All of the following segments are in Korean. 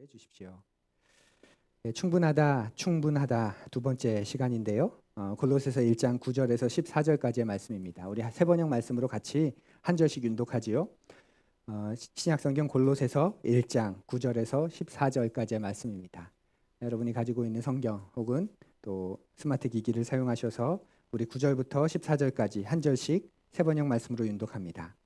기도해 주십시오. 네, 충분하다 두 번째 시간인데요. 골로새서 1장 9절에서 14절까지의 말씀입니다. 우리 세 번역 말씀으로 같이 한 절씩 윤독하지요. 신약성경 골로새서 1장 9절에서 14절까지의 말씀입니다. 여러분이 가지고 있는 성경 혹은 또 스마트 기기를 사용하셔서 우리 9절부터 14절까지 한 절씩 세 번역 말씀으로 윤독합니다.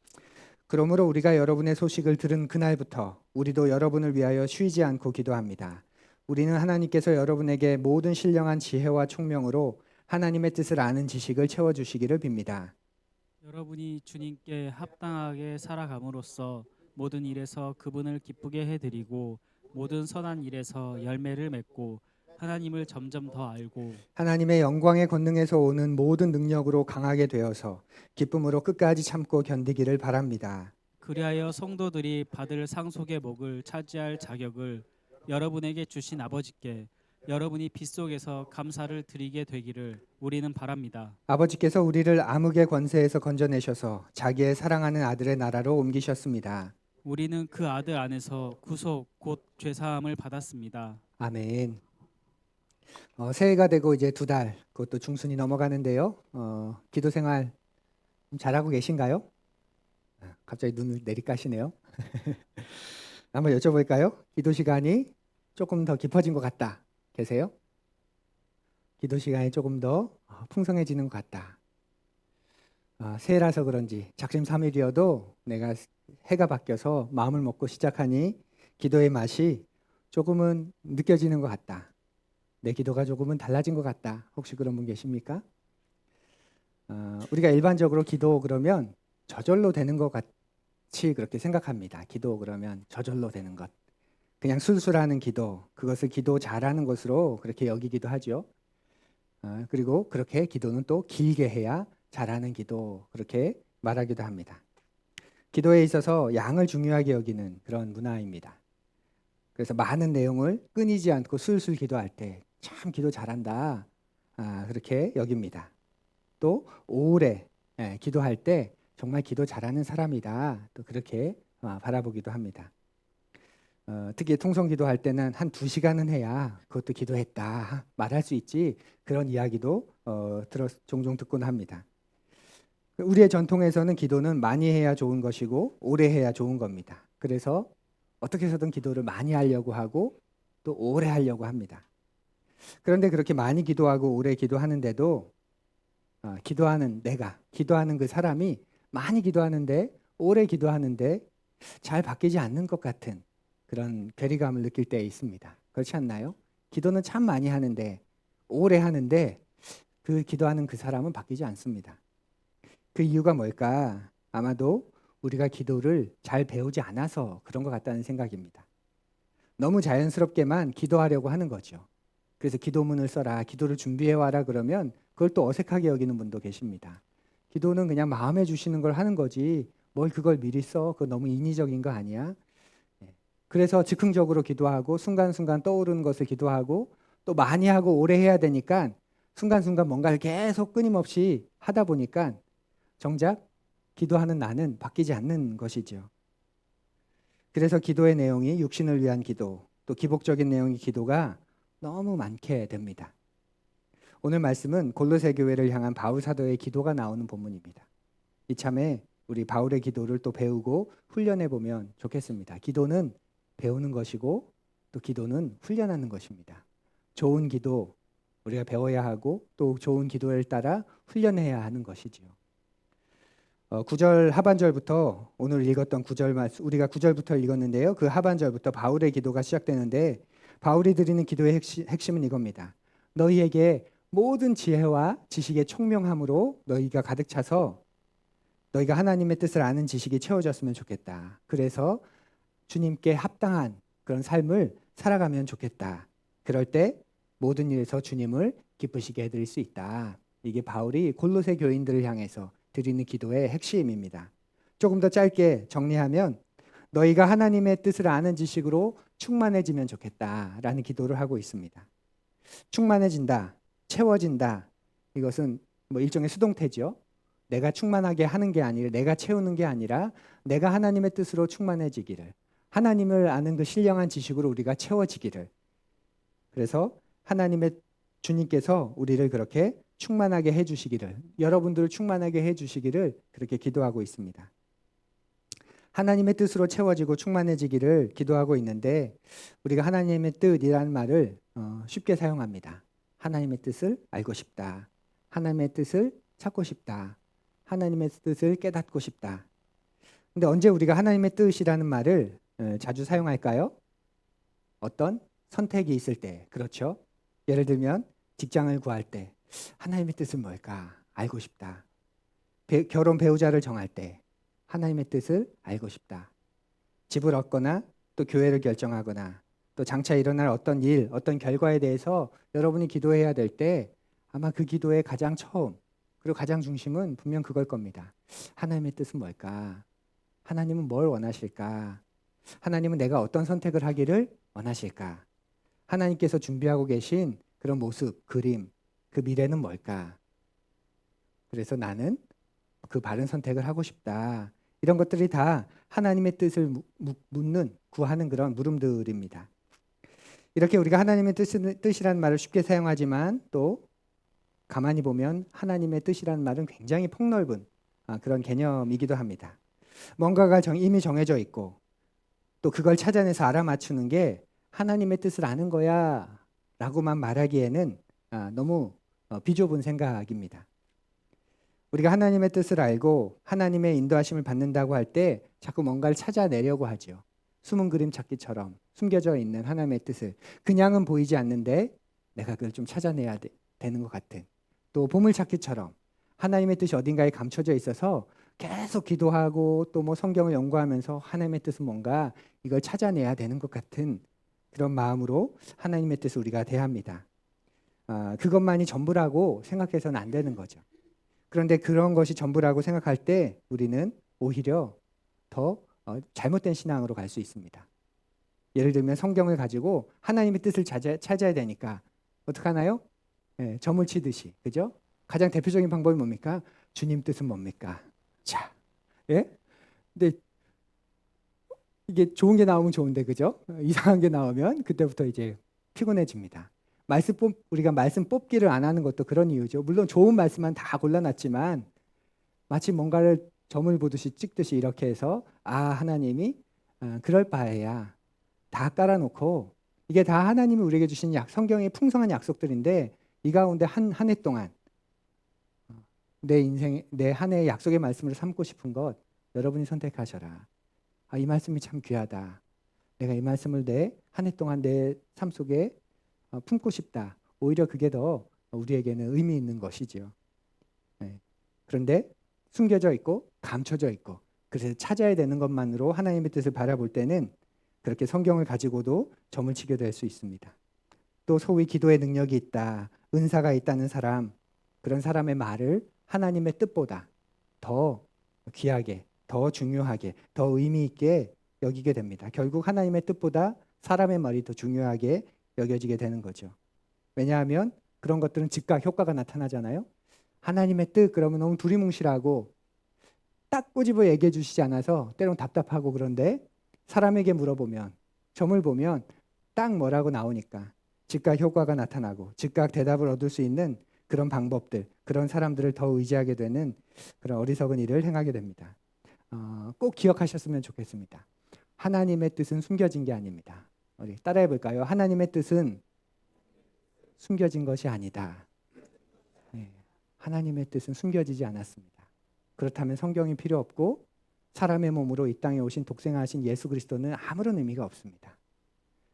그러므로 우리가 여러분의 소식을 들은 그날부터 우리도 여러분을 위하여 쉬지 않고 기도합니다. 우리는 하나님께서 여러분에게 모든 신령한 지혜와 총명으로 하나님의 뜻을 아는 지식을 채워주시기를 빕니다. 여러분이 주님께 합당하게 살아감으로써 모든 일에서 그분을 기쁘게 해드리고 모든 선한 일에서 열매를 맺고 하나님을 점점 더 알고 하나님의 영광의 권능에서 오는 모든 능력으로 강하게 되어서 기쁨으로 끝까지 참고 견디기를 바랍니다. 그리하여 성도들이 받을 상속의 목을 차지할 자격을 여러분에게 주신 아버지께 여러분이 빗속에서 감사를 드리게 되기를 우리는 바랍니다. 아버지께서 우리를 암흑의 권세에서 건져내셔서 자기의 사랑하는 아들의 나라로 옮기셨습니다. 우리는 그 아들 안에서 구속 곧 죄사함을 받았습니다. 아멘. 새해가 되고 이제 2달, 그것도 중순이 넘어가는데요. 기도 생활 잘하고 계신가요? 갑자기 눈을 내리까시네요. 한번 여쭤볼까요? 기도 시간이 조금 더 깊어진 것 같다. 계세요? 기도 시간이 조금 더 풍성해지는 것 같다. 새해라서 그런지 작심삼일이어도 내가 해가 바뀌어서 마음을 먹고 시작하니 기도의 맛이 조금은 느껴지는 것 같다. 내 기도가 조금은 달라진 것 같다. 혹시 그런 분 계십니까? 우리가 일반적으로 기도 그러면 저절로 되는 것 같이 그렇게 생각합니다. 기도 그러면 저절로 되는 것. 그냥 술술하는 기도, 그것을 기도 잘하는 것으로 그렇게 여기기도 하죠. 그리고 그렇게 기도는 또 길게 해야 잘하는 기도, 그렇게 말하기도 합니다. 기도에 있어서 양을 중요하게 여기는 그런 문화입니다. 그래서 많은 내용을 끊이지 않고 술술 기도할 때 참 기도 잘한다, 그렇게 여깁니다. 또 오래 기도할 때 정말 기도 잘하는 사람이다, 또 그렇게 바라보기도 합니다. 특히 통성 기도할 때는 한 2시간은 해야 그것도 기도했다 말할 수 있지, 그런 이야기도 종종 듣곤 합니다. 우리의 전통에서는 기도는 많이 해야 좋은 것이고 오래 해야 좋은 겁니다. 그래서 어떻게 해서든 기도를 많이 하려고 하고 또 오래 하려고 합니다. 그런데 그렇게 많이 기도하고 오래 기도하는데도 기도하는 그 사람이 많이 기도하는데 오래 기도하는데 잘 바뀌지 않는 것 같은 그런 괴리감을 느낄 때 있습니다. 그렇지 않나요? 기도는 참 많이 하는데 오래 하는데 그 기도하는 그 사람은 바뀌지 않습니다. 그 이유가 뭘까? 아마도 우리가 기도를 잘 배우지 않아서 그런 것 같다는 생각입니다. 너무 자연스럽게만 기도하려고 하는 거죠. 그래서 기도문을 써라, 기도를 준비해와라 그러면 그걸 또 어색하게 여기는 분도 계십니다. 기도는 그냥 마음에 주시는 걸 하는 거지 뭘 그걸 미리 써? 그거 너무 인위적인 거 아니야? 그래서 즉흥적으로 기도하고 순간순간 떠오르는 것을 기도하고 또 많이 하고 오래 해야 되니까 순간순간 뭔가를 계속 끊임없이 하다 보니까 정작 기도하는 나는 바뀌지 않는 것이죠. 그래서 기도의 내용이 육신을 위한 기도, 또 기복적인 내용의 기도가 너무 많게 됩니다. 오늘 말씀은 골로새 교회를 향한 바울 사도의 기도가 나오는 본문입니다. 이참에 우리 바울의 기도를 또 배우고 훈련해 보면 좋겠습니다. 기도는 배우는 것이고 또 기도는 훈련하는 것입니다. 좋은 기도 우리가 배워야 하고 또 좋은 기도를 따라 훈련해야 하는 것이지요. 9절 하반절부터 오늘 읽었던 9절 말씀, 우리가 9절부터 읽었는데요. 그 하반절부터 바울의 기도가 시작되는데 바울이 드리는 기도의 핵심은 이겁니다. 너희에게 모든 지혜와 지식의 총명함으로 너희가 가득 차서 너희가 하나님의 뜻을 아는 지식이 채워졌으면 좋겠다. 그래서 주님께 합당한 그런 삶을 살아가면 좋겠다. 그럴 때 모든 일에서 주님을 기쁘시게 해드릴 수 있다. 이게 바울이 골로새 교인들을 향해서 드리는 기도의 핵심입니다. 조금 더 짧게 정리하면 너희가 하나님의 뜻을 아는 지식으로 충만해지면 좋겠다라는 기도를 하고 있습니다. 충만해진다, 채워진다. 이것은 뭐 일종의 수동태죠. 내가 충만하게 하는 게 아니라 내가 채우는 게 아니라 내가 하나님의 뜻으로 충만해지기를, 하나님을 아는 그 신령한 지식으로 우리가 채워지기를. 그래서 하나님의 주님께서 우리를 그렇게 충만하게 해주시기를, 여러분들을 충만하게 해주시기를 그렇게 기도하고 있습니다. 하나님의 뜻으로 채워지고 충만해지기를 기도하고 있는데, 우리가 하나님의 뜻이라는 말을 쉽게 사용합니다. 하나님의 뜻을 알고 싶다. 하나님의 뜻을 찾고 싶다. 하나님의 뜻을 깨닫고 싶다. 근데 언제 우리가 하나님의 뜻이라는 말을 자주 사용할까요? 어떤 선택이 있을 때. 그렇죠? 예를 들면 직장을 구할 때 하나님의 뜻은 뭘까? 알고 싶다. 결혼 배우자를 정할 때 하나님의 뜻을 알고 싶다. 집을 얻거나 또 교회를 결정하거나 또 장차 일어날 어떤 일, 어떤 결과에 대해서 여러분이 기도해야 될 때 아마 그 기도의 가장 처음 그리고 가장 중심은 분명 그걸 겁니다. 하나님의 뜻은 뭘까? 하나님은 뭘 원하실까? 하나님은 내가 어떤 선택을 하기를 원하실까? 하나님께서 준비하고 계신 그런 모습, 그림, 그 미래는 뭘까? 그래서 나는 그 바른 선택을 하고 싶다. 이런 것들이 다 하나님의 뜻을 묻는, 구하는 그런 물음들입니다. 이렇게 우리가 하나님의 뜻이라는 말을 쉽게 사용하지만 또 가만히 보면 하나님의 뜻이라는 말은 굉장히 폭넓은 그런 개념이기도 합니다. 뭔가가 이미 정해져 있고 또 그걸 찾아내서 알아맞추는 게 하나님의 뜻을 아는 거야 라고만 말하기에는 너무 비좁은 생각입니다. 우리가 하나님의 뜻을 알고 하나님의 인도하심을 받는다고 할 때 자꾸 뭔가를 찾아내려고 하죠. 숨은 그림 찾기처럼 숨겨져 있는 하나님의 뜻을 그냥은 보이지 않는데 내가 그걸 좀 찾아내야 되는 것 같은, 또 보물찾기처럼 하나님의 뜻이 어딘가에 감춰져 있어서 계속 기도하고 또 뭐 성경을 연구하면서 하나님의 뜻은 뭔가 이걸 찾아내야 되는 것 같은 그런 마음으로 하나님의 뜻을 우리가 대합니다. 그것만이 전부라고 생각해서는 안 되는 거죠. 그런데 그런 것이 전부라고 생각할 때 우리는 오히려 더 잘못된 신앙으로 갈 수 있습니다. 예를 들면 성경을 가지고 하나님의 뜻을 찾아야 되니까 어떻게 하나요? 점을 치듯이, 그죠? 가장 대표적인 방법이 뭡니까? 주님 뜻은 뭡니까? 자, 예? 근데 이게 좋은 게 나오면 좋은데, 그죠? 이상한 게 나오면 그때부터 이제 피곤해집니다. 우리가 말씀 뽑기를 안 하는 것도 그런 이유죠. 물론 좋은 말씀만 다 골라놨지만 마치 뭔가를 점을 보듯이 찍듯이 이렇게 해서 하나님이 그럴 바에야 다 깔아놓고, 이게 다 하나님이 우리에게 주신 성경의 풍성한 약속들인데 이 가운데 한 해 동안 내 인생, 내 한 해의 약속의 말씀을 삼고 싶은 것 여러분이 선택하셔라. 이 말씀이 참 귀하다. 내가 이 말씀을 내 한 해 동안 내 삶 속에 품고 싶다. 오히려 그게 더 우리에게는 의미 있는 것이죠. 네. 그런데 숨겨져 있고 감춰져 있고 그래서 찾아야 되는 것만으로 하나님의 뜻을 바라볼 때는 그렇게 성경을 가지고도 점을 치게 될 수 있습니다. 또 소위 기도의 능력이 있다, 은사가 있다는 사람, 그런 사람의 말을 하나님의 뜻보다 더 귀하게, 더 중요하게, 더 의미 있게 여기게 됩니다. 결국 하나님의 뜻보다 사람의 말이 더 중요하게 여겨지게 되는 거죠. 왜냐하면 그런 것들은 즉각 효과가 나타나잖아요. 하나님의 뜻 그러면 너무 두리뭉실하고 딱 꼬집어 얘기해 주시지 않아서 때론 답답하고, 그런데 사람에게 물어보면, 점을 보면 딱 뭐라고 나오니까 즉각 효과가 나타나고 즉각 대답을 얻을 수 있는 그런 방법들, 그런 사람들을 더 의지하게 되는 그런 어리석은 일을 행하게 됩니다. 꼭 기억하셨으면 좋겠습니다. 하나님의 뜻은 숨겨진 게 아닙니다. 우리 따라해 볼까요? 하나님의 뜻은 숨겨진 것이 아니다. 네. 하나님의 뜻은 숨겨지지 않았습니다. 그렇다면 성경이 필요 없고 사람의 몸으로 이 땅에 오신 독생하신 예수 그리스도는 아무런 의미가 없습니다.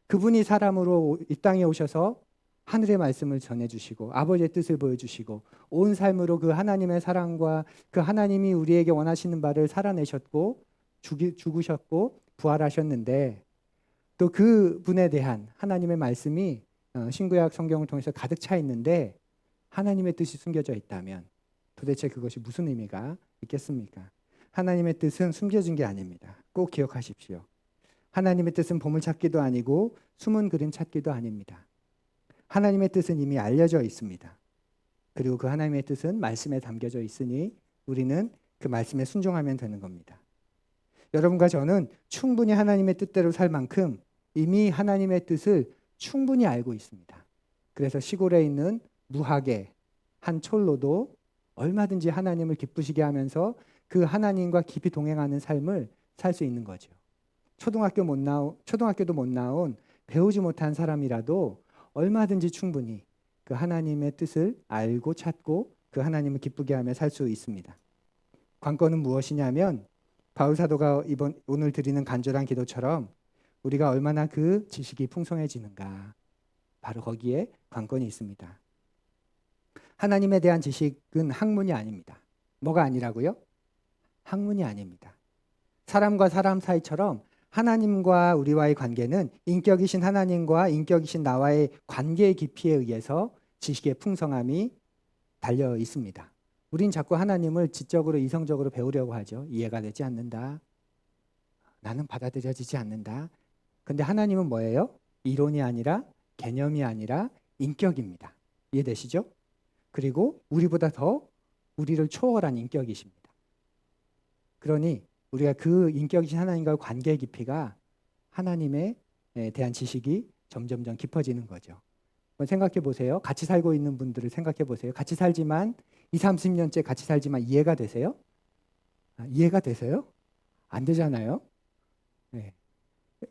그분이 사람으로 이 땅에 오셔서 하늘의 말씀을 전해주시고 아버지의 뜻을 보여주시고 온 삶으로 그 하나님의 사랑과 그 하나님이 우리에게 원하시는 바를 살아내셨고 죽으셨고 부활하셨는데, 또 그분에 대한 하나님의 말씀이 신구약 성경을 통해서 가득 차 있는데 하나님의 뜻이 숨겨져 있다면 도대체 그것이 무슨 의미가 있겠습니까? 하나님의 뜻은 숨겨진 게 아닙니다. 꼭 기억하십시오. 하나님의 뜻은 보물찾기도 아니고 숨은 그림 찾기도 아닙니다. 하나님의 뜻은 이미 알려져 있습니다. 그리고 그 하나님의 뜻은 말씀에 담겨져 있으니 우리는 그 말씀에 순종하면 되는 겁니다. 여러분과 저는 충분히 하나님의 뜻대로 살 만큼 이미 하나님의 뜻을 충분히 알고 있습니다. 그래서 시골에 있는 무학의 한 촐로도 얼마든지 하나님을 기쁘시게 하면서 그 하나님과 깊이 동행하는 삶을 살 수 있는 거죠. 초등학교도 못 나온 배우지 못한 사람이라도 얼마든지 충분히 그 하나님의 뜻을 알고 찾고 그 하나님을 기쁘게 하며 살 수 있습니다. 관건은 무엇이냐면 바울 사도가 오늘 드리는 간절한 기도처럼 우리가 얼마나 그 지식이 풍성해지는가, 바로 거기에 관건이 있습니다. 하나님에 대한 지식은 학문이 아닙니다. 뭐가 아니라고요? 학문이 아닙니다. 사람과 사람 사이처럼 하나님과 우리와의 관계는 인격이신 하나님과 인격이신 나와의 관계의 깊이에 의해서 지식의 풍성함이 달려 있습니다. 우린 자꾸 하나님을 지적으로 이성적으로 배우려고 하죠. 이해가 되지 않는다. 나는 받아들여지지 않는다. 근데 하나님은 뭐예요? 이론이 아니라 개념이 아니라 인격입니다. 이해되시죠? 그리고 우리보다 더 우리를 초월한 인격이십니다. 그러니 우리가 그 인격이신 하나님과의 관계의 깊이가 하나님에 대한 지식이 점점점 깊어지는 거죠. 한번 생각해 보세요. 같이 살고 있는 분들을 생각해 보세요. 같이 살지만 20, 30년째 같이 살지만 이해가 되세요? 이해가 되세요? 안 되잖아요. 네.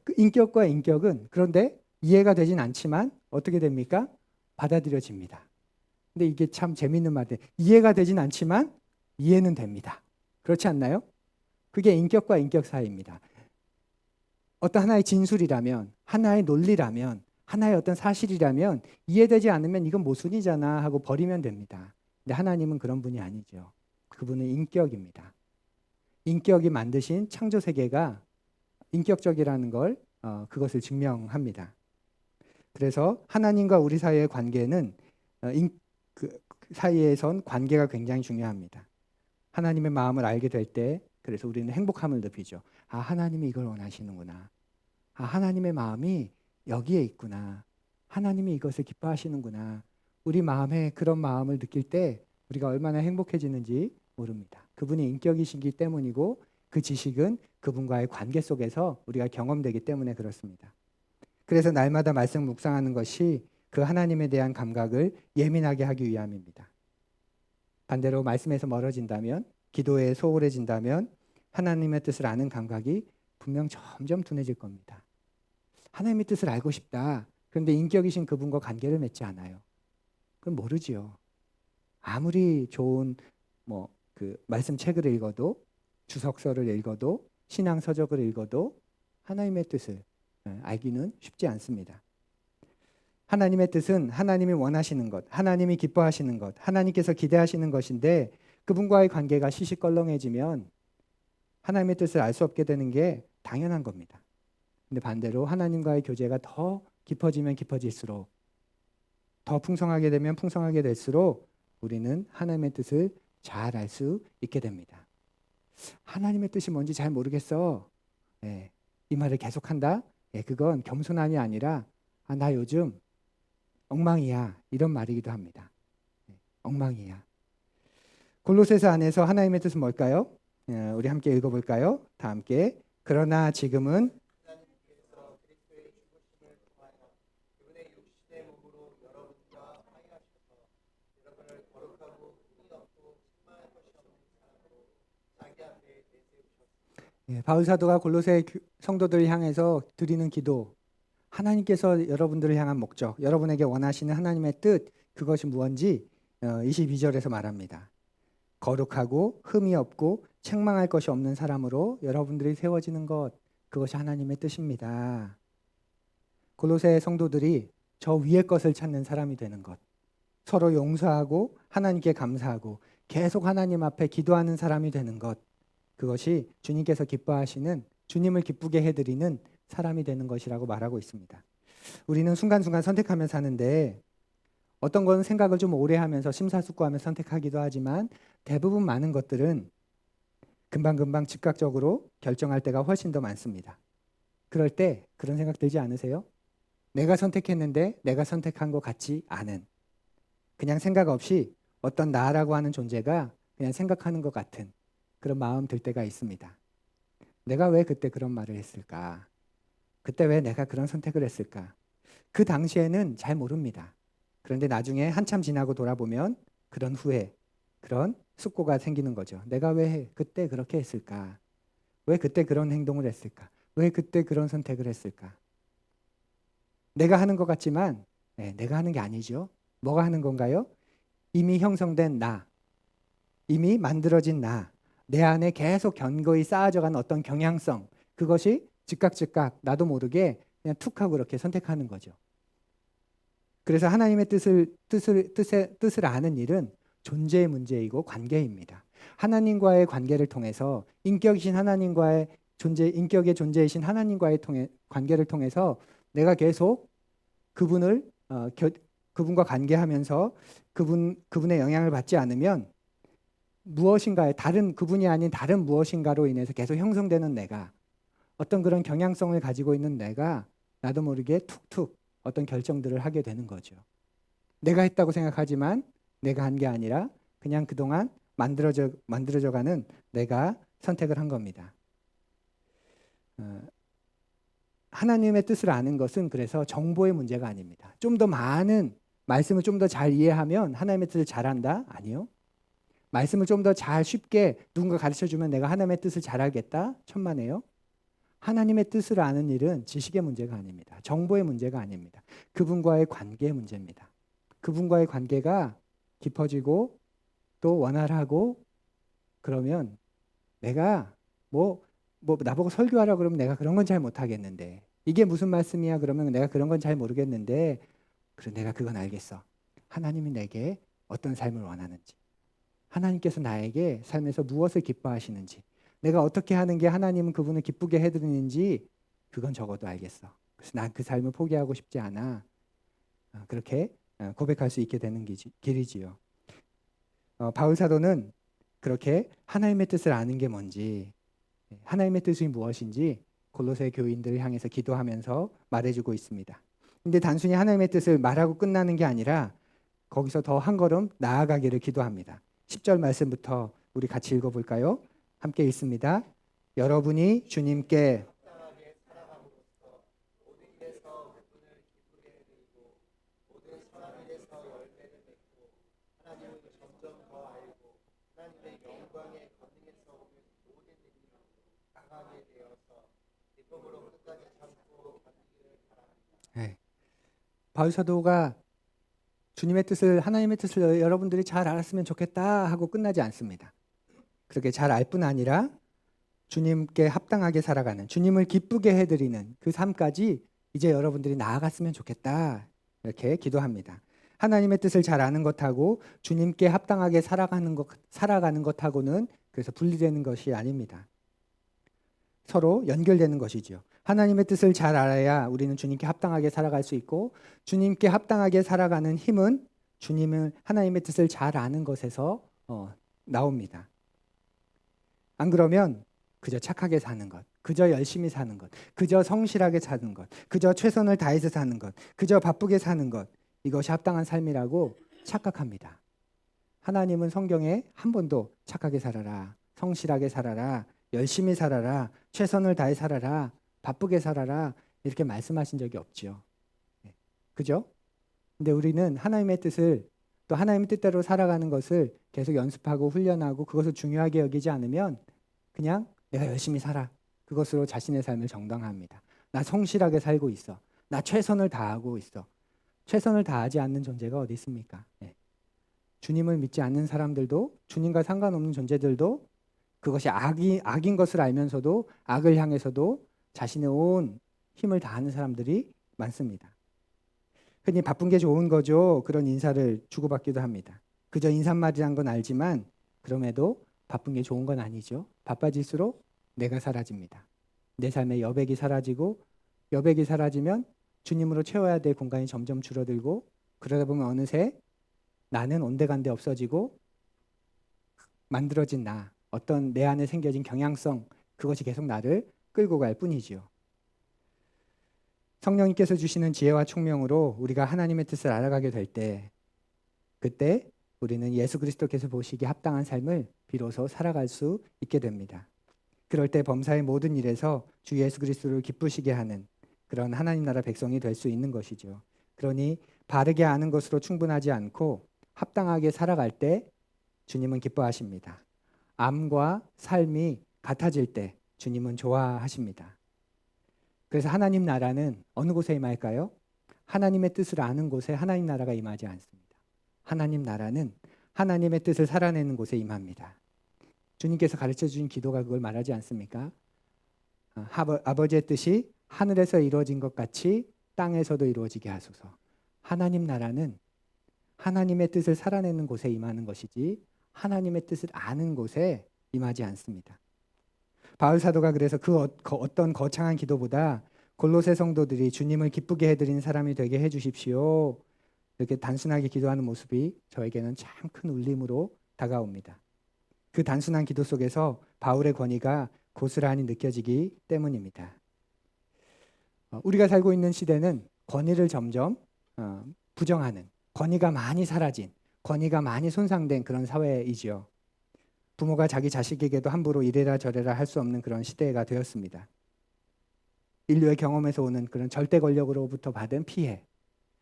그 인격과 인격은 그런데 이해가 되진 않지만 어떻게 됩니까? 받아들여집니다. 근데 이게 참 재미있는 말인데 이해가 되진 않지만 이해는 됩니다. 그렇지 않나요? 그게 인격과 인격 사이입니다. 어떤 하나의 진술이라면, 하나의 논리라면, 하나의 어떤 사실이라면 이해되지 않으면 이건 모순이잖아 하고 버리면 됩니다. 근데 하나님은 그런 분이 아니죠. 그분은 인격입니다. 인격이 만드신 창조 세계가 인격적이라는 걸 그것을 증명합니다. 그래서 하나님과 우리 사이의 관계는 그 사이에선 관계가 굉장히 중요합니다. 하나님의 마음을 알게 될 때 그래서 우리는 행복함을 느끼죠. 아, 하나님이 이걸 원하시는구나. 아, 하나님의 마음이 여기에 있구나. 하나님이 이것을 기뻐하시는구나. 우리 마음에 그런 마음을 느낄 때 우리가 얼마나 행복해지는지 모릅니다. 그분이 인격이시기 때문이고 그 지식은 그분과의 관계 속에서 우리가 경험되기 때문에 그렇습니다. 그래서 날마다 말씀 묵상하는 것이 그 하나님에 대한 감각을 예민하게 하기 위함입니다. 반대로 말씀에서 멀어진다면, 기도에 소홀해진다면 하나님의 뜻을 아는 감각이 분명 점점 둔해질 겁니다. 하나님의 뜻을 알고 싶다. 그런데 인격이신 그분과 관계를 맺지 않아요. 그럼 모르지요. 아무리 좋은 그 말씀 책을 읽어도, 주석서를 읽어도, 신앙 서적을 읽어도 하나님의 뜻을 알기는 쉽지 않습니다. 하나님의 뜻은 하나님이 원하시는 것, 하나님이 기뻐하시는 것, 하나님께서 기대하시는 것인데 그분과의 관계가 시시껄렁해지면 하나님의 뜻을 알 수 없게 되는 게 당연한 겁니다. 근데 반대로 하나님과의 교제가 더 깊어지면 깊어질수록, 더 풍성하게 되면 풍성하게 될수록 우리는 하나님의 뜻을 잘 알 수 있게 됩니다. 하나님의 뜻이 뭔지 잘 모르겠어. 이 말을 계속한다? 그건 겸손함이 아니라 나 요즘 엉망이야, 이런 말이기도 합니다. 엉망이야. 골로새서 안에서 하나님의 뜻은 뭘까요? 우리 함께 읽어볼까요? 다 함께. 그러나 지금은 바울 사도가 골로새 성도들을 향해서 드리는 기도, 하나님께서 여러분들을 향한 목적, 여러분에게 원하시는 하나님의 뜻, 그것이 무엇인지 22절에서 말합니다. 거룩하고 흠이 없고 책망할 것이 없는 사람으로 여러분들이 세워지는 것, 그것이 하나님의 뜻입니다. 골로새 성도들이 저 위의 것을 찾는 사람이 되는 것, 서로 용서하고 하나님께 감사하고 계속 하나님 앞에 기도하는 사람이 되는 것, 그것이 주님께서 기뻐하시는, 주님을 기쁘게 해드리는 사람이 되는 것이라고 말하고 있습니다. 우리는 순간순간 선택하며 사는데 어떤 건 생각을 좀 오래 하면서 심사숙고하며 선택하기도 하지만 대부분 많은 것들은 금방금방 즉각적으로 결정할 때가 훨씬 더 많습니다. 그럴 때 그런 생각 들지 않으세요? 내가 선택했는데 내가 선택한 것 같지 않은, 그냥 생각 없이 어떤 나라고 하는 존재가 그냥 생각하는 것 같은 그런 마음 들 때가 있습니다. 내가 왜 그때 그런 말을 했을까? 그때 왜 내가 그런 선택을 했을까? 그 당시에는 잘 모릅니다. 그런데 나중에 한참 지나고 돌아보면 그런 후회, 그런 숙고가 생기는 거죠. 내가 왜 그때 그렇게 했을까? 왜 그때 그런 행동을 했을까? 왜 그때 그런 선택을 했을까? 내가 하는 것 같지만 내가 하는 게 아니죠. 뭐가 하는 건가요? 이미 형성된 나, 이미 만들어진 나, 내 안에 계속 견고히 쌓아져간 어떤 경향성, 그것이 즉각 나도 모르게 그냥 툭 하고 그렇게 선택하는 거죠. 그래서 하나님의 뜻을 아는 일은 존재의 문제이고 관계입니다. 하나님과의 관계를 통해서 인격이신 하나님과의 인격의 존재이신 하나님과의 관계를 통해서 내가 계속 그분을 그분과 관계하면서 그분의 영향을 받지 않으면 무엇인가에 다른 그분이 아닌 다른 무엇인가로 인해서 계속 형성되는 내가 어떤 그런 경향성을 가지고 있는 내가 나도 모르게 툭툭 어떤 결정들을 하게 되는 거죠. 내가 했다고 생각하지만 내가 한 게 아니라 그냥 그동안 만들어져가는 내가 선택을 한 겁니다. 하나님의 뜻을 아는 것은 그래서 정보의 문제가 아닙니다. 좀 더 많은 말씀을 좀 더 잘 이해하면 하나님의 뜻을 잘 안다? 아니요. 말씀을 좀 더 잘 쉽게 누군가 가르쳐주면 내가 하나님의 뜻을 잘 알겠다? 천만에요. 하나님의 뜻을 아는 일은 지식의 문제가 아닙니다. 정보의 문제가 아닙니다. 그분과의 관계의 문제입니다. 그분과의 관계가 깊어지고 또 원활하고 그러면 내가 나보고 설교하라 그러면 내가 그런 건 잘 못하겠는데 이게 무슨 말씀이야 그러면 내가 그런 건 잘 모르겠는데 그래 내가 그건 알겠어. 하나님이 내게 어떤 삶을 원하는지 하나님께서 나에게 삶에서 무엇을 기뻐하시는지 내가 어떻게 하는 게 하나님은 그분을 기쁘게 해드리는지 그건 적어도 알겠어. 그래서 난 그 삶을 포기하고 싶지 않아. 그렇게 고백할 수 있게 되는 길이지요. 바울 사도는 그렇게 하나님의 뜻을 아는 게 뭔지 하나님의 뜻이 무엇인지 골로새 교인들을 향해서 기도하면서 말해주고 있습니다. 근데 단순히 하나님의 뜻을 말하고 끝나는 게 아니라 거기서 더 한 걸음 나아가기를 기도합니다. 10절 말씀부터 우리 같이 읽어볼까요? 함께 읽습니다. 여러분이 주님께 네. 바울 사도가 주님의 뜻을 하나님의 뜻을 여러분들이 잘 알았으면 좋겠다 하고 끝나지 않습니다. 그렇게 잘 알 뿐 아니라 주님께 합당하게 살아가는 주님을 기쁘게 해드리는 그 삶까지 이제 여러분들이 나아갔으면 좋겠다 이렇게 기도합니다. 하나님의 뜻을 잘 아는 것하고 주님께 합당하게 살아가는 것하고는 그래서 분리되는 것이 아닙니다. 서로 연결되는 것이죠. 하나님의 뜻을 잘 알아야 우리는 주님께 합당하게 살아갈 수 있고 주님께 합당하게 살아가는 힘은 하나님의 뜻을 잘 아는 것에서 나옵니다. 안 그러면 그저 착하게 사는 것, 그저 열심히 사는 것, 그저 성실하게 사는 것, 그저 최선을 다해서 사는 것, 그저 바쁘게 사는 것 이것이 합당한 삶이라고 착각합니다. 하나님은 성경에 한 번도 착하게 살아라, 성실하게 살아라, 열심히 살아라, 최선을 다해 살아라, 바쁘게 살아라 이렇게 말씀하신 적이 없지요. 그죠? 근데 우리는 하나님의 뜻을 또 하나님의 뜻대로 살아가는 것을 계속 연습하고 훈련하고 그것을 중요하게 여기지 않으면 그냥 내가 열심히 살아. 그것으로 자신의 삶을 정당화합니다. 나 성실하게 살고 있어. 나 최선을 다하고 있어. 최선을 다하지 않는 존재가 어디 있습니까? 네. 주님을 믿지 않는 사람들도 주님과 상관없는 존재들도 그것이 악인 것을 알면서도 악을 향해서도 자신의 온 힘을 다하는 사람들이 많습니다. 흔히 바쁜 게 좋은 거죠. 그런 인사를 주고받기도 합니다. 그저 인사말이란 건 알지만 그럼에도 바쁜 게 좋은 건 아니죠. 바빠질수록 내가 사라집니다. 내 삶의 여백이 사라지고 여백이 사라지면 주님으로 채워야 될 공간이 점점 줄어들고 그러다 보면 어느새 나는 온데간데 없어지고 만들어진 나 어떤 내 안에 생겨진 경향성 그것이 계속 나를 끌고 갈 뿐이지요. 성령님께서 주시는 지혜와 총명으로 우리가 하나님의 뜻을 알아가게 될 때 그때 우리는 예수 그리스도께서 보시기에 합당한 삶을 비로소 살아갈 수 있게 됩니다. 그럴 때 범사의 모든 일에서 주 예수 그리스도를 기쁘시게 하는 그런 하나님 나라 백성이 될 수 있는 것이죠. 그러니 바르게 아는 것으로 충분하지 않고 합당하게 살아갈 때 주님은 기뻐하십니다. 암과 삶이 같아질 때 주님은 좋아하십니다. 그래서 하나님 나라는 어느 곳에 임할까요? 하나님의 뜻을 아는 곳에 하나님 나라가 임하지 않습니다. 하나님 나라는 하나님의 뜻을 살아내는 곳에 임합니다. 주님께서 가르쳐 주신 기도가 그걸 말하지 않습니까? 아버지의 뜻이 하늘에서 이루어진 것 같이 땅에서도 이루어지게 하소서. 하나님 나라는 하나님의 뜻을 살아내는 곳에 임하는 것이지 하나님의 뜻을 아는 곳에 임하지 않습니다. 바울 사도가 그래서 어떤 거창한 기도보다 골로새 성도들이 주님을 기쁘게 해드리는 사람이 되게 해주십시오. 이렇게 단순하게 기도하는 모습이 저에게는 참 큰 울림으로 다가옵니다. 그 단순한 기도 속에서 바울의 권위가 고스란히 느껴지기 때문입니다. 우리가 살고 있는 시대는 권위를 점점 부정하는, 권위가 많이 사라진, 권위가 많이 손상된 그런 사회이지요. 부모가 자기 자식에게도 함부로 이래라 저래라 할 수 없는 그런 시대가 되었습니다. 인류의 경험에서 오는 그런 절대 권력으로부터 받은 피해,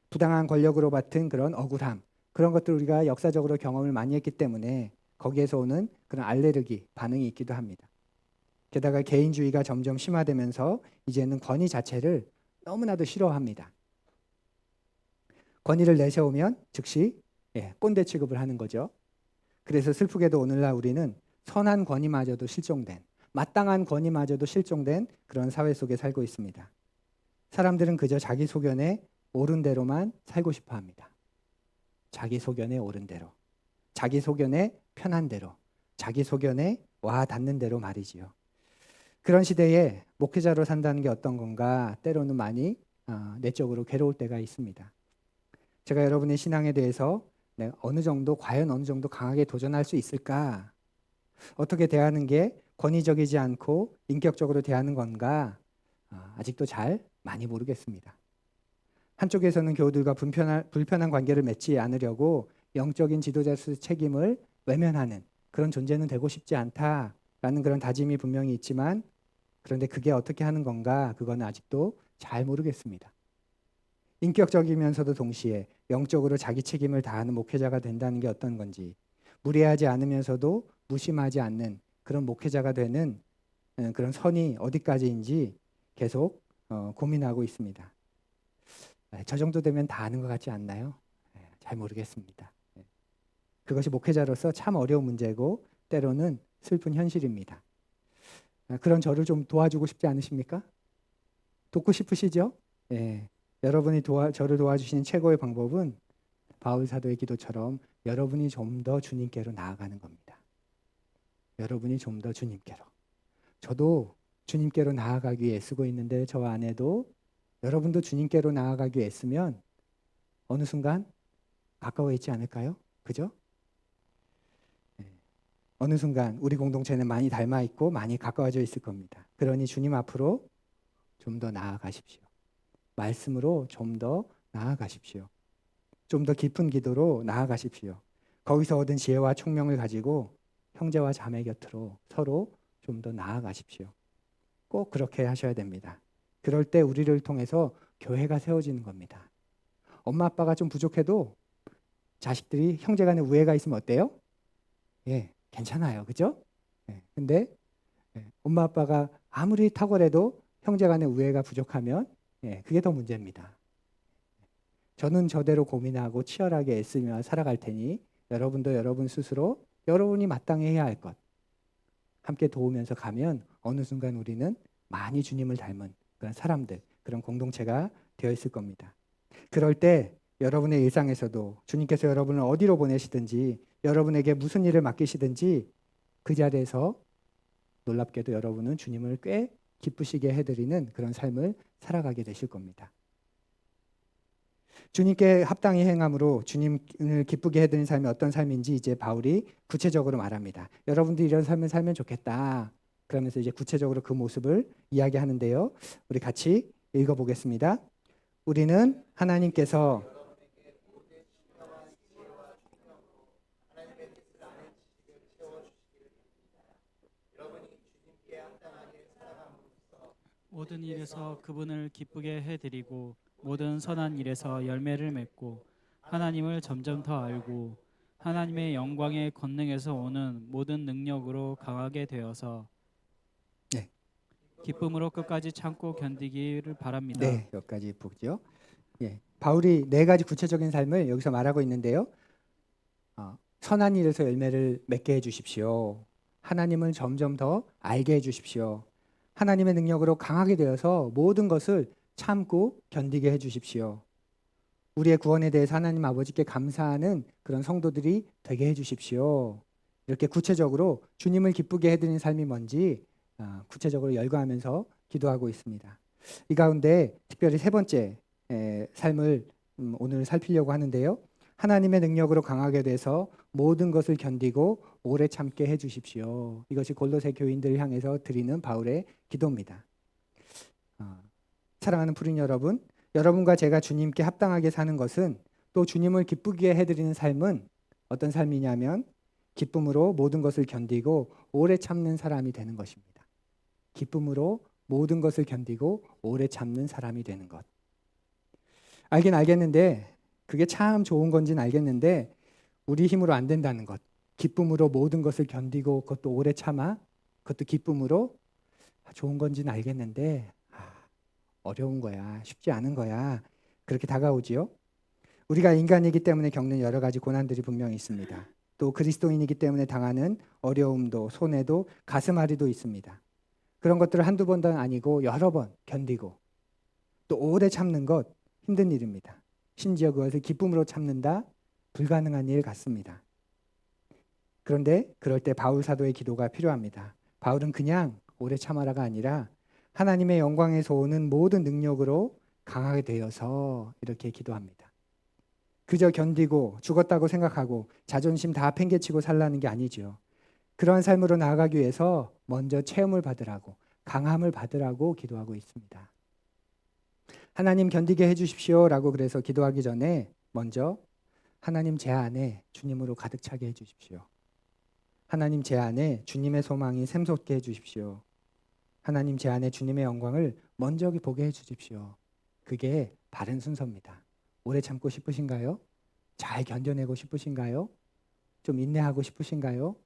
부당한 권력으로 받은 그런 억울함, 그런 것들 우리가 역사적으로 경험을 많이 했기 때문에 거기에서 오는 그런 알레르기 반응이 있기도 합니다. 게다가 개인주의가 점점 심화되면서 이제는 권위 자체를 너무나도 싫어합니다. 권위를 내세우면 즉시 꼰대 취급을 하는 거죠. 그래서 슬프게도 오늘날 우리는 선한 권위마저도 실종된, 마땅한 권위마저도 실종된 그런 사회 속에 살고 있습니다. 사람들은 그저 자기 소견에 옳은 대로만 살고 싶어 합니다. 자기 소견에 옳은 대로, 자기 소견에 편한 대로, 자기 소견에 와 닿는 대로 말이지요. 그런 시대에 목회자로 산다는 게 어떤 건가 때로는 많이 내적으로 괴로울 때가 있습니다. 제가 여러분의 신앙에 대해서 과연 어느 정도 강하게 도전할 수 있을까? 어떻게 대하는 게 권위적이지 않고 인격적으로 대하는 건가? 아직도 잘 많이 모르겠습니다. 한쪽에서는 교우들과 불편한 관계를 맺지 않으려고 영적인 지도자로서의 책임을 외면하는 그런 존재는 되고 싶지 않다라는 그런 다짐이 분명히 있지만 그런데 그게 어떻게 하는 건가? 그건 아직도 잘 모르겠습니다. 인격적이면서도 동시에 영적으로 자기 책임을 다하는 목회자가 된다는 게 어떤 건지, 무례하지 않으면서도 무심하지 않는 그런 목회자가 되는 그런 선이 어디까지인지 계속 고민하고 있습니다. 저 정도 되면 다 아는 것 같지 않나요? 잘 모르겠습니다. 그것이 목회자로서 참 어려운 문제고 때로는 슬픈 현실입니다. 그런 저를 좀 도와주고 싶지 않으십니까? 돕고 싶으시죠? 여러분이 저를 도와주시는 최고의 방법은 바울 사도의 기도처럼 여러분이 좀 더 주님께로 나아가는 겁니다. 여러분이 좀 더 주님께로. 저도 주님께로 나아가기 위해 애쓰고 있는데 저 안에도 여러분도 주님께로 나아가기 위해 애쓰면 어느 순간 가까워 있지 않을까요? 그죠? 어느 순간 우리 공동체는 많이 닮아 있고 많이 가까워져 있을 겁니다. 그러니 주님 앞으로 좀 더 나아가십시오. 말씀으로 좀 더 나아가십시오. 좀 더 깊은 기도로 나아가십시오. 거기서 얻은 지혜와 총명을 가지고 형제와 자매 곁으로 서로 좀 더 나아가십시오. 꼭 그렇게 하셔야 됩니다. 그럴 때 우리를 통해서 교회가 세워지는 겁니다. 엄마 아빠가 좀 부족해도 자식들이 형제간에 우애가 있으면 어때요? 괜찮아요. 그죠? 근데 엄마 아빠가 아무리 탁월해도 형제간에 우애가 부족하면 그게 더 문제입니다. 저는 저대로 고민하고 치열하게 애쓰며 살아갈 테니 여러분도 여러분 스스로 여러분이 마땅히 해야 할 것 함께 도우면서 가면 어느 순간 우리는 많이 주님을 닮은 그런 사람들, 그런 공동체가 되어 있을 겁니다. 그럴 때 여러분의 일상에서도 주님께서 여러분을 어디로 보내시든지 여러분에게 무슨 일을 맡기시든지 그 자리에서 놀랍게도 여러분은 주님을 꽤 기쁘시게 해드리는 그런 삶을 살아가게 되실 겁니다. 주님께 합당히 행함으로 주님을 기쁘게 해드리는 삶이 어떤 삶인지 이제 바울이 구체적으로 말합니다. 여러분도 이런 삶을 살면 좋겠다. 그러면서 이제 구체적으로 그 모습을 이야기하는데요. 우리 같이 읽어보겠습니다. 우리는 하나님께서 모든 일에서 그분을 기쁘게 해드리고 모든 선한 일에서 열매를 맺고 하나님을 점점 더 알고 하나님의 영광의 권능에서 오는 모든 능력으로 강하게 되어서 네. 기쁨으로 끝까지 참고 견디기를 바랍니다. 네, 여기까지 보죠. 예. 바울이 네 가지 구체적인 삶을 여기서 말하고 있는데요. 선한 일에서 열매를 맺게 해 주십시오. 하나님을 점점 더 알게 해 주십시오. 하나님의 능력으로 강하게 되어서 모든 것을 참고 견디게 해 주십시오. 우리의 구원에 대해서 하나님 아버지께 감사하는 그런 성도들이 되게 해 주십시오. 이렇게 구체적으로 주님을 기쁘게 해드리는 삶이 뭔지 구체적으로 열거하면서 기도하고 있습니다. 이 가운데 특별히 세 번째 삶을 오늘 살피려고 하는데요. 하나님의 능력으로 강하게 돼서 모든 것을 견디고 오래 참게 해 주십시오. 이것이 골로새 교인들을 향해서 드리는 바울의 기도입니다. 사랑하는 푸른 여러분, 여러분과 제가 주님께 합당하게 사는 것은 또 주님을 기쁘게 해드리는 삶은 어떤 삶이냐면 기쁨으로 모든 것을 견디고 오래 참는 사람이 되는 것입니다. 기쁨으로 모든 것을 견디고 오래 참는 사람이 되는 것. 알긴 알겠는데 그게 참 좋은 건지는 알겠는데 우리 힘으로 안 된다는 것. 기쁨으로 모든 것을 견디고 그것도 오래 참아 그것도 기쁨으로 좋은 건지는 알겠는데 어려운 거야. 쉽지 않은 거야. 그렇게 다가오지요. 우리가 인간이기 때문에 겪는 여러 가지 고난들이 분명히 있습니다. 또 그리스도인이기 때문에 당하는 어려움도 손해도 가슴앓이도 있습니다. 그런 것들을 한두 번도 아니고 여러 번 견디고 또 오래 참는 것 힘든 일입니다. 심지어 그것을 기쁨으로 참는다 불가능한 일 같습니다. 그런데 그럴 때 바울 사도의 기도가 필요합니다. 바울은 그냥 오래 참아라가 아니라 하나님의 영광에서 오는 모든 능력으로 강하게 되어서 이렇게 기도합니다. 그저 견디고 죽었다고 생각하고 자존심 다 팽개치고 살라는 게 아니죠. 그러한 삶으로 나아가기 위해서 먼저 체험을 받으라고 강함을 받으라고 기도하고 있습니다. 하나님 견디게 해주십시오라고 그래서 기도하기 전에 먼저 하나님 제 안에 주님으로 가득 차게 해주십시오. 하나님 제 안에 주님의 소망이 샘솟게 해주십시오. 하나님 제 안에 주님의 영광을 먼저 보게 해주십시오. 그게 바른 순서입니다. 오래 참고 싶으신가요? 잘 견뎌내고 싶으신가요? 좀 인내하고 싶으신가요?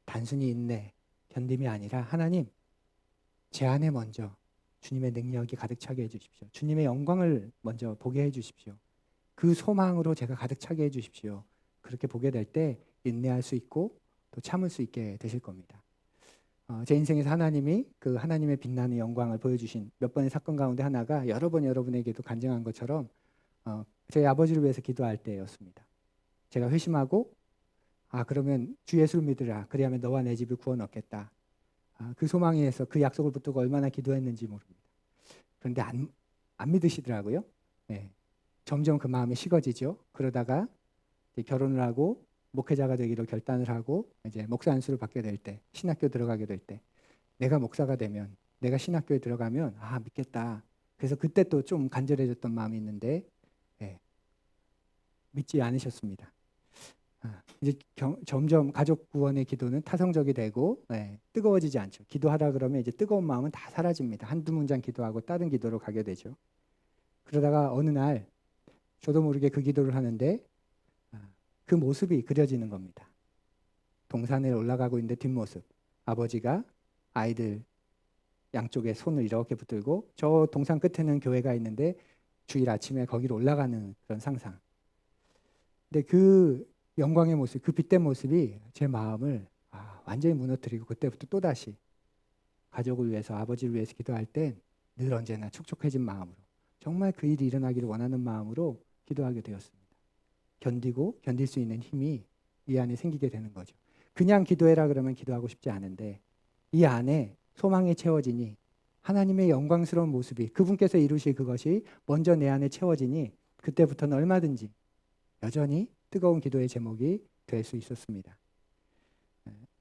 단순히 인내, 견딤이 아니라 하나님 제 안에 먼저 주님의 능력이 가득 차게 해주십시오. 주님의 영광을 먼저 보게 해주십시오. 그 소망으로 제가 가득 차게 해주십시오. 그렇게 보게 될 때 인내할 수 있고 또 참을 수 있게 되실 겁니다. 제 인생에서 하나님이 그 하나님의 빛나는 영광을 보여주신 몇 번의 사건 가운데 하나가 여러 번 여러분에게도 간증한 것처럼 제 아버지를 위해서 기도할 때였습니다. 제가 회심하고 그러면 주 예수를 믿으라. 그리하면 너와 내 집을 구원 얻겠다. 그 소망에서 그 약속을 붙들고 얼마나 기도했는지 모릅니다. 그런데 안 믿으시더라고요. 네. 점점 그 마음이 식어지죠. 그러다가 이제 결혼을 하고 목회자가 되기로 결단을 하고 이제 목사 안수를 받게 될 때, 신학교 들어가게 될 때, 내가 목사가 되면, 내가 신학교에 들어가면 믿겠다. 그래서 그때 또 좀 간절해졌던 마음이 있는데 믿지 않으셨습니다. 이제 점점 가족 구원의 기도는 타성적이 되고 뜨거워지지 않죠. 기도하라 그러면 이제 뜨거운 마음은 다 사라집니다. 한두 문장 기도하고 다른 기도로 가게 되죠. 그러다가 어느 날 저도 모르게 그 기도를 하는데 그 모습이 그려지는 겁니다. 동산에 올라가고 있는데 뒷모습. 아버지가 아이들 양쪽에 손을 이렇게 붙들고 저 동산 끝에는 교회가 있는데 주일 아침에 거기로 올라가는 그런 상상. 근데 그 영광의 모습, 그 빛된 모습이 제 마음을 완전히 무너뜨리고 그때부터 또다시 가족을 위해서 아버지를 위해서 기도할 땐 늘 언제나 촉촉해진 마음으로 정말 그 일이 일어나기를 원하는 마음으로 기도하게 되었습니다. 견디고 견딜 수 있는 힘이 이 안에 생기게 되는 거죠. 그냥 기도해라 그러면 기도하고 싶지 않은데 이 안에 소망이 채워지니 하나님의 영광스러운 모습이 그분께서 이루실 그것이 먼저 내 안에 채워지니 그때부터는 얼마든지 여전히 뜨거운 기도의 제목이 될 수 있었습니다.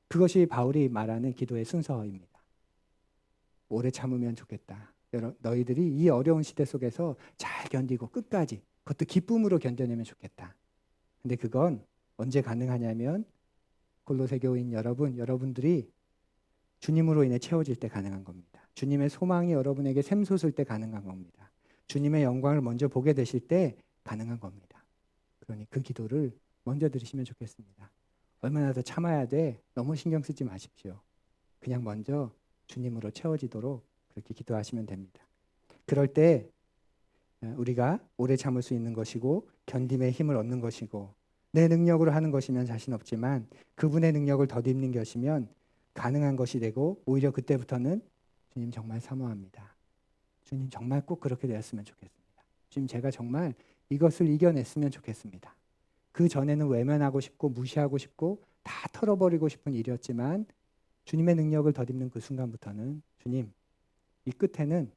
그것이 바울이 말하는 기도의 순서입니다. 오래 참으면 좋겠다. 너희들이 이 어려운 시대 속에서 잘 견디고 끝까지 그것도 기쁨으로 견뎌내면 좋겠다. 근데 그건 언제 가능하냐면 골로새 교인 여러분들이 주님으로 인해 채워질 때 가능한 겁니다. 주님의 소망이 여러분에게 샘솟을 때 가능한 겁니다. 주님의 영광을 먼저 보게 되실 때 가능한 겁니다. 그러니 그 기도를 먼저 들으시면 좋겠습니다. 얼마나 더 참아야 돼? 너무 신경 쓰지 마십시오. 그냥 먼저 주님으로 채워지도록 그렇게 기도하시면 됩니다. 그럴 때 우리가 오래 참을 수 있는 것이고 견딤의 힘을 얻는 것이고 내 능력으로 하는 것이면 자신 없지만 그분의 능력을 덧입는 것이면 가능한 것이 되고 오히려 그때부터는 주님 정말 사모합니다. 주님 정말 꼭 그렇게 되었으면 좋겠습니다. 주님 제가 정말 이것을 이겨냈으면 좋겠습니다. 그 전에는 외면하고 싶고 무시하고 싶고 다 털어버리고 싶은 일이었지만 주님의 능력을 덧입는 그 순간부터는 주님 이 끝에는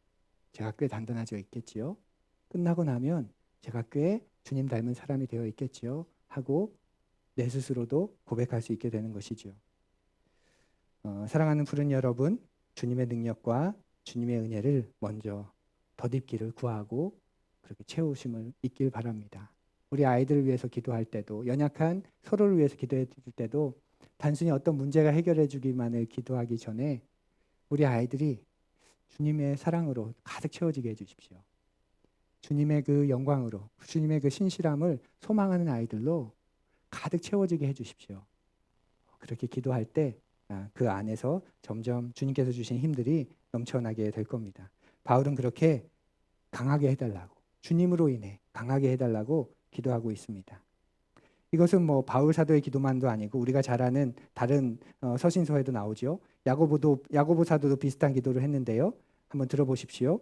제가 꽤 단단해져 있겠지요. 끝나고 나면 제가 꽤 주님 닮은 사람이 되어 있겠지요. 하고 내 스스로도 고백할 수 있게 되는 것이지요. 사랑하는 푸른 여러분, 주님의 능력과 주님의 은혜를 먼저 덧입기를 구하고 그렇게 채우심을 있길 바랍니다. 우리 아이들을 위해서 기도할 때도 연약한 서로를 위해서 기도해 줄 때도 단순히 어떤 문제가 해결해 주기만을 기도하기 전에 우리 아이들이 주님의 사랑으로 가득 채워지게 해주십시오. 주님의 그 영광으로 주님의 그 신실함을 소망하는 아이들로 가득 채워지게 해주십시오. 그렇게 기도할 때 그 안에서 점점 주님께서 주신 힘들이 넘쳐나게 될 겁니다. 바울은 그렇게 강하게 해달라고 주님으로 인해 강하게 해달라고 기도하고 있습니다. 이것은 뭐 바울 사도의 기도만도 아니고 우리가 잘 아는 다른 서신서에도 나오죠. 야고보 사도도 비슷한 기도를 했는데요. 한번 들어보십시오.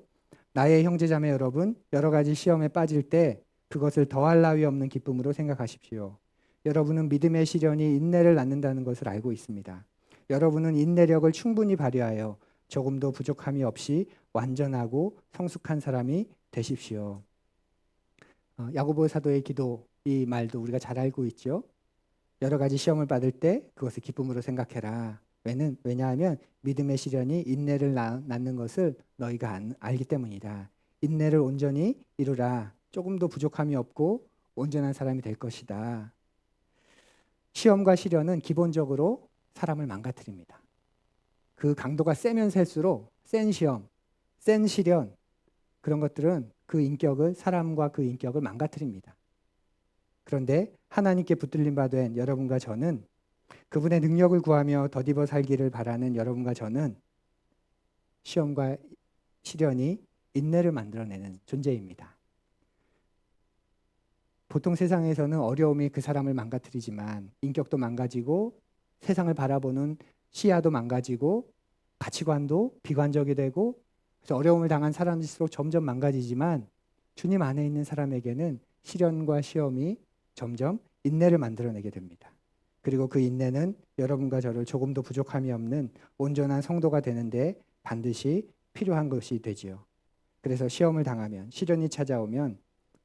나의 형제자매 여러분, 여러 가지 시험에 빠질 때 그것을 더할 나위 없는 기쁨으로 생각하십시오. 여러분은 믿음의 시련이 인내를 낳는다는 것을 알고 있습니다. 여러분은 인내력을 충분히 발휘하여 조금도 부족함이 없이 완전하고 성숙한 사람이 되십시오. 야고보 사도의 기도 이 말도 우리가 잘 알고 있죠. 여러 가지 시험을 받을 때 그것을 기쁨으로 생각해라. 왜냐하면 믿음의 시련이 인내를 낳는 것을 너희가 알기 때문이다. 인내를 온전히 이루라. 조금도 부족함이 없고 온전한 사람이 될 것이다. 시험과 시련은 기본적으로 사람을 망가뜨립니다. 그 강도가 세면 셀수록 센 시험, 센 시련 그런 것들은 그 인격을 사람과 그 인격을 망가뜨립니다. 그런데 하나님께 붙들림 바 된 여러분과 저는 그분의 능력을 구하며 덧입어 살기를 바라는 여러분과 저는 시험과 시련이 인내를 만들어내는 존재입니다. 보통 세상에서는 어려움이 그 사람을 망가뜨리지만 인격도 망가지고 세상을 바라보는 시야도 망가지고 가치관도 비관적이 되고 그래서 어려움을 당한 사람일수록 점점 망가지지만 주님 안에 있는 사람에게는 시련과 시험이 점점 인내를 만들어내게 됩니다. 그리고 그 인내는 여러분과 저를 조금도 부족함이 없는 온전한 성도가 되는데 반드시 필요한 것이 되지요. 그래서 시험을 당하면 시련이 찾아오면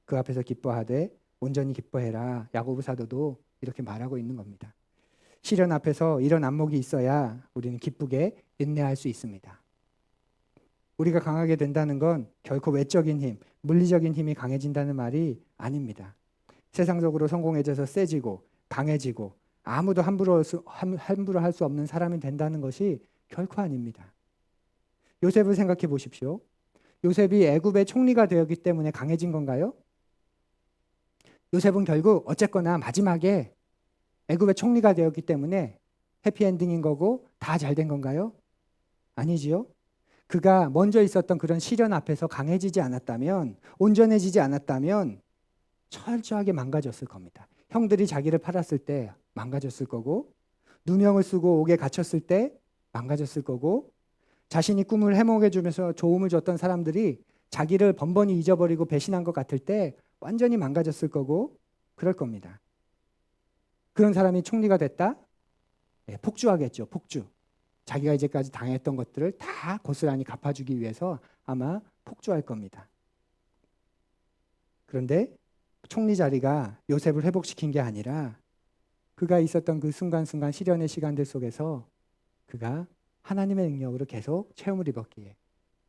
그 앞에서 기뻐하되 온전히 기뻐해라. 야고보 사도도 이렇게 말하고 있는 겁니다. 시련 앞에서 이런 안목이 있어야 우리는 기쁘게 인내할 수 있습니다. 우리가 강하게 된다는 건 결코 외적인 힘, 물리적인 힘이 강해진다는 말이 아닙니다. 세상적으로 성공해져서 세지고 강해지고 아무도 함부로 할 수 없는 사람이 된다는 것이 결코 아닙니다. 요셉을 생각해 보십시오. 요셉이 애굽의 총리가 되었기 때문에 강해진 건가요? 요셉은 결국 어쨌거나 마지막에 애굽의 총리가 되었기 때문에 해피엔딩인 거고 다 잘 된 건가요? 아니지요. 그가 먼저 있었던 그런 시련 앞에서 강해지지 않았다면, 온전해지지 않았다면 철저하게 망가졌을 겁니다. 형들이 자기를 팔았을 때 망가졌을 거고, 누명을 쓰고 옥에 갇혔을 때 망가졌을 거고, 자신이 꿈을 해몽해 주면서 도움을 줬던 사람들이 자기를 번번이 잊어버리고 배신한 것 같을 때 완전히 망가졌을 거고 그럴 겁니다. 그런 사람이 총리가 됐다? 네, 폭주하겠죠. 폭주. 자기가 이제까지 당했던 것들을 다 고스란히 갚아주기 위해서 아마 폭주할 겁니다. 그런데 총리 자리가 요셉을 회복시킨 게 아니라 그가 있었던 그 순간순간 시련의 시간들 속에서 그가 하나님의 능력으로 계속 체험을 입었기에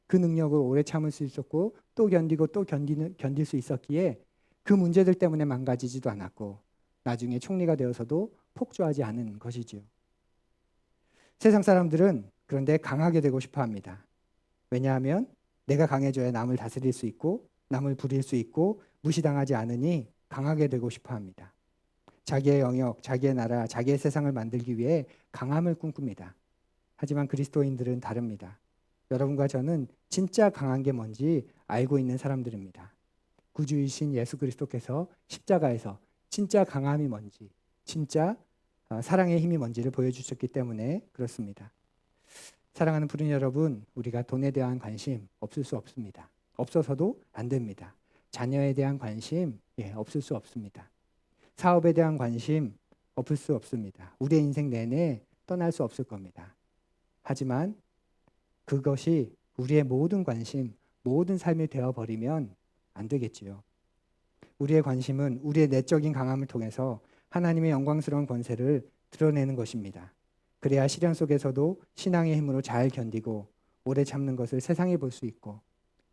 그 능력으로 오래 참을 수 있었고 또 견디고 또 견딜 수 있었기에 그 문제들 때문에 망가지지도 않았고 나중에 총리가 되어서도 폭주하지 않은 것이지요. 세상 사람들은 그런데 강하게 되고 싶어 합니다. 왜냐하면 내가 강해져야 남을 다스릴 수 있고 남을 부릴 수 있고 무시당하지 않으니 강하게 되고 싶어 합니다. 자기의 영역, 자기의 나라, 자기의 세상을 만들기 위해 강함을 꿈꿉니다. 하지만 그리스도인들은 다릅니다. 여러분과 저는 진짜 강한 게 뭔지 알고 있는 사람들입니다. 구주이신 예수 그리스도께서 십자가에서 진짜 강함이 뭔지, 진짜 사랑의 힘이 뭔지를 보여주셨기 때문에 그렇습니다. 사랑하는 부른 여러분, 우리가 돈에 대한 관심 없을 수 없습니다. 없어서도 안 됩니다. 자녀에 대한 관심 없을 수 없습니다. 사업에 대한 관심 없을 수 없습니다. 우리의 인생 내내 떠날 수 없을 겁니다. 하지만 그것이 우리의 모든 관심, 모든 삶이 되어버리면 안 되겠지요. 우리의 관심은 우리의 내적인 강함을 통해서 하나님의 영광스러운 권세를 드러내는 것입니다. 그래야 시련 속에서도 신앙의 힘으로 잘 견디고 오래 참는 것을 세상이 볼 수 있고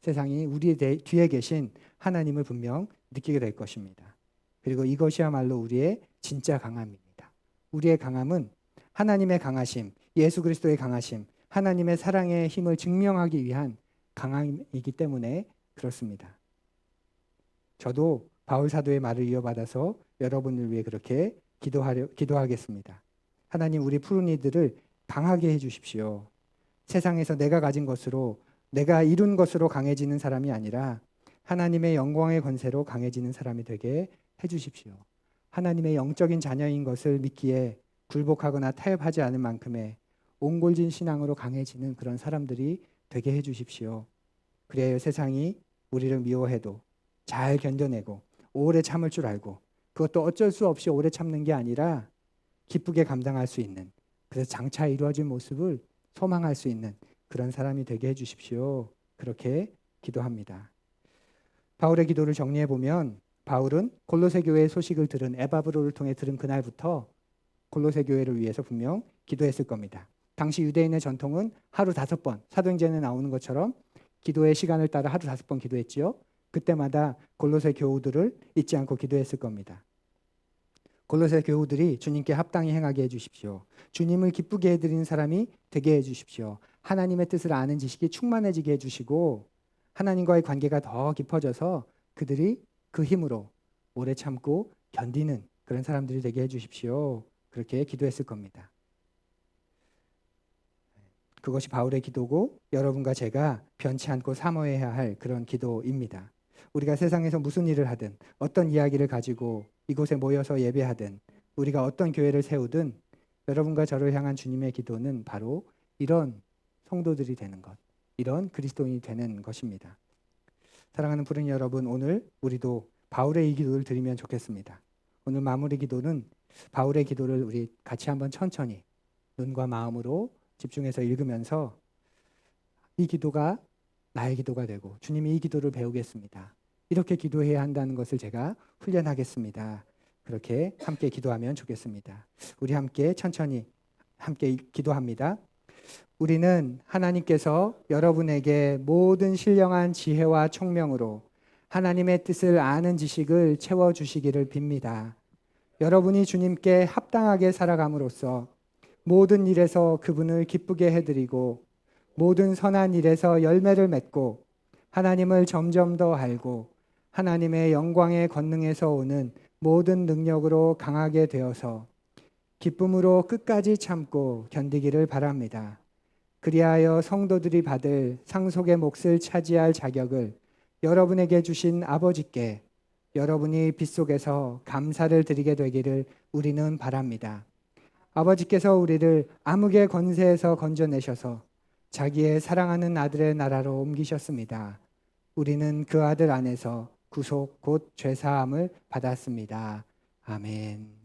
세상이 우리 뒤에 계신 하나님을 분명 느끼게 될 것입니다. 그리고 이것이야말로 우리의 진짜 강함입니다. 우리의 강함은 하나님의 강하심, 예수 그리스도의 강하심, 하나님의 사랑의 힘을 증명하기 위한 강함이기 때문에 그렇습니다. 저도 바울 사도의 말을 이어받아서 여러분을 위해 그렇게 기도하겠습니다. 하나님, 우리 푸른 이들을 강하게 해주십시오. 세상에서 내가 가진 것으로, 내가 이룬 것으로 강해지는 사람이 아니라 하나님의 영광의 권세로 강해지는 사람이 되게 해주십시오. 하나님의 영적인 자녀인 것을 믿기에 굴복하거나 타협하지 않을 만큼의 옹골진 신앙으로 강해지는 그런 사람들이 되게 해주십시오. 그래야 세상이 우리를 미워해도 잘 견뎌내고 오래 참을 줄 알고, 그것도 어쩔 수 없이 오래 참는 게 아니라 기쁘게 감당할 수 있는, 그래서 장차 이루어진 모습을 소망할 수 있는 그런 사람이 되게 해주십시오. 그렇게 기도합니다. 바울의 기도를 정리해 보면, 바울은 골로새 교회의 소식을 들은 에바브로를 통해 들은 그날부터 골로새 교회를 위해서 분명 기도했을 겁니다. 당시 유대인의 전통은 하루 5번, 사도행전에 나오는 것처럼 기도의 시간을 따라 하루 5번 기도했지요. 그때마다 골로새 교우들을 잊지 않고 기도했을 겁니다. 골로새 교우들이 주님께 합당히 행하게 해주십시오. 주님을 기쁘게 해드리는 사람이 되게 해주십시오. 하나님의 뜻을 아는 지식이 충만해지게 해주시고 하나님과의 관계가 더 깊어져서 그들이 그 힘으로 오래 참고 견디는 그런 사람들이 되게 해주십시오. 그렇게 기도했을 겁니다. 그것이 바울의 기도고 여러분과 제가 변치 않고 사모해야 할 그런 기도입니다. 우리가 세상에서 무슨 일을 하든 어떤 이야기를 가지고 이곳에 모여서 예배하든 우리가 어떤 교회를 세우든 여러분과 저를 향한 주님의 기도는 바로 이런 성도들이 되는 것, 이런 그리스도인이 되는 것입니다. 사랑하는 부른 여러분, 오늘 우리도 바울의 이 기도를 드리면 좋겠습니다. 오늘 마무리 기도는 바울의 기도를 우리 같이 한번 천천히 눈과 마음으로 집중해서 읽으면서 이 기도가 나의 기도가 되고 주님이 이 기도를 배우겠습니다. 이렇게 기도해야 한다는 것을 제가 훈련하겠습니다. 그렇게 함께 기도하면 좋겠습니다. 우리 함께 천천히 함께 기도합니다. 우리는 하나님께서 여러분에게 모든 신령한 지혜와 총명으로 하나님의 뜻을 아는 지식을 채워주시기를 빕니다. 여러분이 주님께 합당하게 살아감으로써 모든 일에서 그분을 기쁘게 해드리고 모든 선한 일에서 열매를 맺고 하나님을 점점 더 알고 하나님의 영광의 권능에서 오는 모든 능력으로 강하게 되어서 기쁨으로 끝까지 참고 견디기를 바랍니다. 그리하여 성도들이 받을 상속의 몫을 차지할 자격을 여러분에게 주신 아버지께 여러분이 빗속에서 감사를 드리게 되기를 우리는 바랍니다. 아버지께서 우리를 암흑의 권세에서 건져내셔서 자기의 사랑하는 아들의 나라로 옮기셨습니다. 우리는 그 아들 안에서 구속 곧 죄사함을 받았습니다. 아멘.